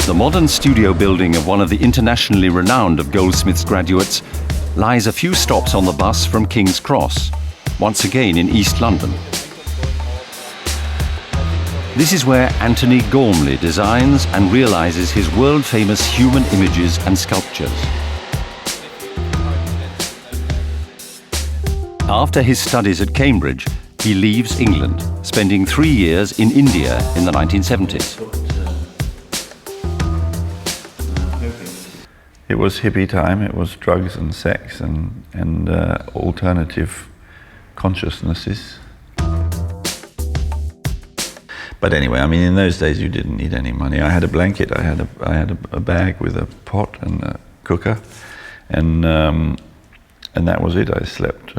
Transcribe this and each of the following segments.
The modern studio building of one of the internationally renowned of Goldsmiths graduates lies a few stops on the bus from King's Cross, once again in East London. This is where Antony Gormley designs and realizes his world-famous human images and sculptures. After his studies at Cambridge, he leaves England, spending 3 years in India in the 1970s. It was hippie time, it was drugs and sex and alternative consciousnesses. But anyway, I mean, in those days you didn't need any money. I had a blanket, I had a bag with a pot and a cooker, and that was it. I slept,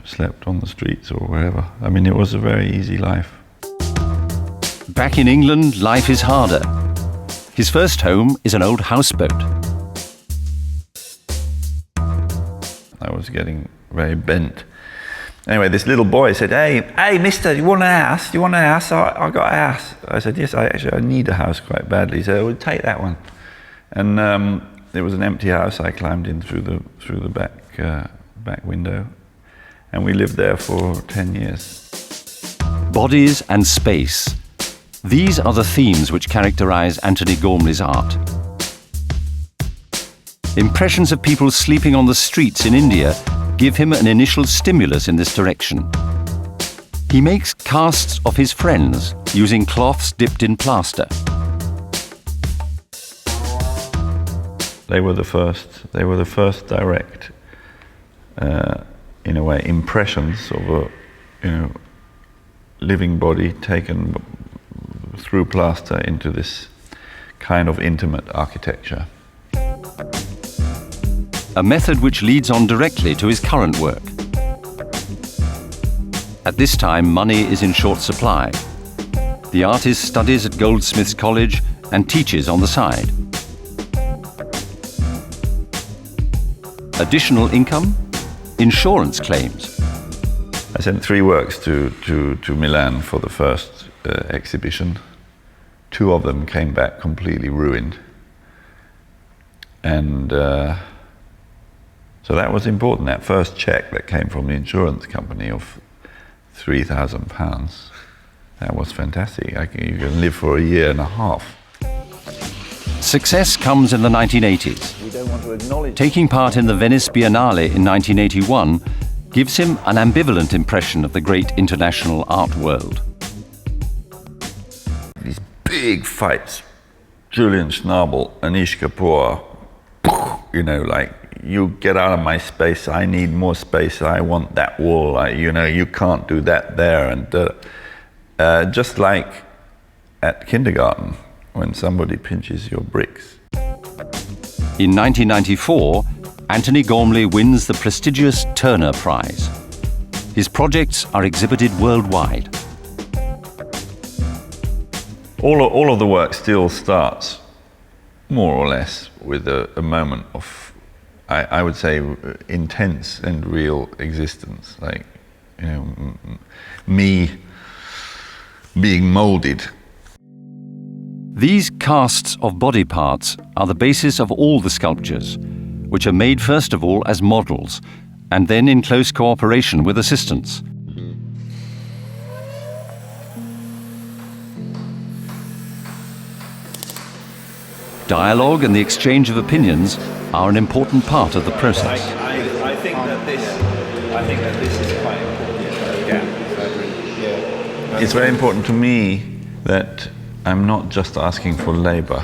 slept on the streets or wherever. I mean, it was a very easy life. Back in England, life is harder. His first home is an old houseboat. I was getting very bent. Anyway, this little boy said, hey, mister, you want a house? You want a house? I got a house. I said, yes, I need a house quite badly. He said, well, take that one. And it was an empty house. I climbed in through the back window, and we lived there for 10 years. Bodies and space. These are the themes which characterize Antony Gormley's art. Impressions of people sleeping on the streets in India give him an initial stimulus in this direction. He makes casts of his friends using cloths dipped in plaster. They were the first direct, in a way, impressions of a living body taken through plaster into this kind of intimate architecture. A method which leads on directly to his current work. At this time, money is in short supply. The artist studies at Goldsmiths College and teaches on the side. Additional income? Insurance claims. I sent 3 works to Milan for the first exhibition. 2 of them came back completely ruined. And so that was important. That first cheque that came from the insurance company of £3,000, that was fantastic. You can live for a year and a half. Success comes in the 1980s. Taking part in the Venice Biennale in 1981 gives him an ambivalent impression of the great international art world. These big fights, Julian Schnabel, Anish Kapoor, you get out of my space, I need more space, I want that wall, you can't do that there. And just like at kindergarten, when somebody pinches your bricks. In 1994, Antony Gormley wins the prestigious Turner Prize. His projects are exhibited worldwide. All of the work still starts, more or less, with a moment of, I would say, intense and real existence, like, me being molded. These casts of body parts are the basis of all the sculptures, which are made first of all as models, and then in close cooperation with assistants. Dialogue and the exchange of opinions are an important part of the process. I think that this is quite important. It's very important to me that I'm not just asking for labor,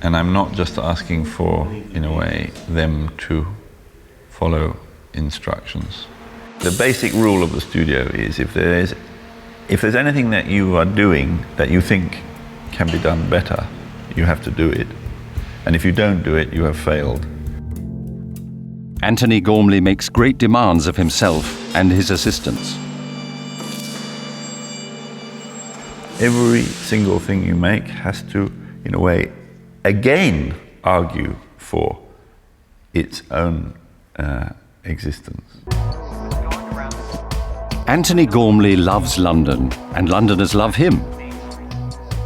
and I'm not just asking for, in a way, them to follow instructions. The basic rule of the studio is if there's anything that you are doing that you think can be done better, you have to do it. And if you don't do it, you have failed. Antony Gormley makes great demands of himself and his assistants. Every single thing you make has to, in a way, again argue for its own existence. Antony Gormley loves London, and Londoners love him.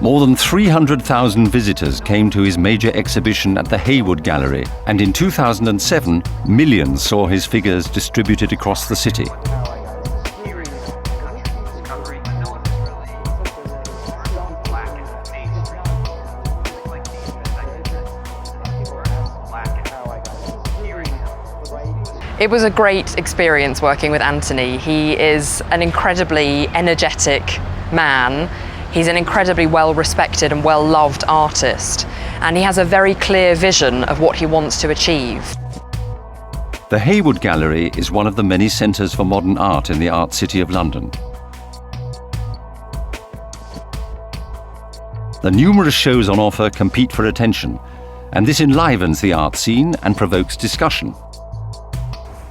More than 300,000 visitors came to his major exhibition at the Hayward Gallery, and in 2007, millions saw his figures distributed across the city. It was a great experience working with Antony. He is an incredibly energetic man. He's an incredibly well-respected and well-loved artist, and he has a very clear vision of what he wants to achieve. The Hayward Gallery is one of the many centres for modern art in the Artcity of London. The numerous shows on offer compete for attention, and this enlivens the art scene and provokes discussion.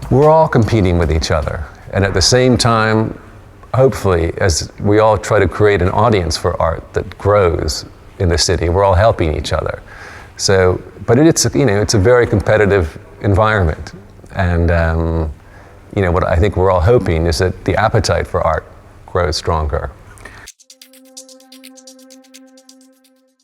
We're all competing with each other, and at the same time, hopefully, as we all try to create an audience for art that grows in the city, we're all helping each other. So, but it's a very competitive environment, and what I think we're all hoping is that the appetite for art grows stronger.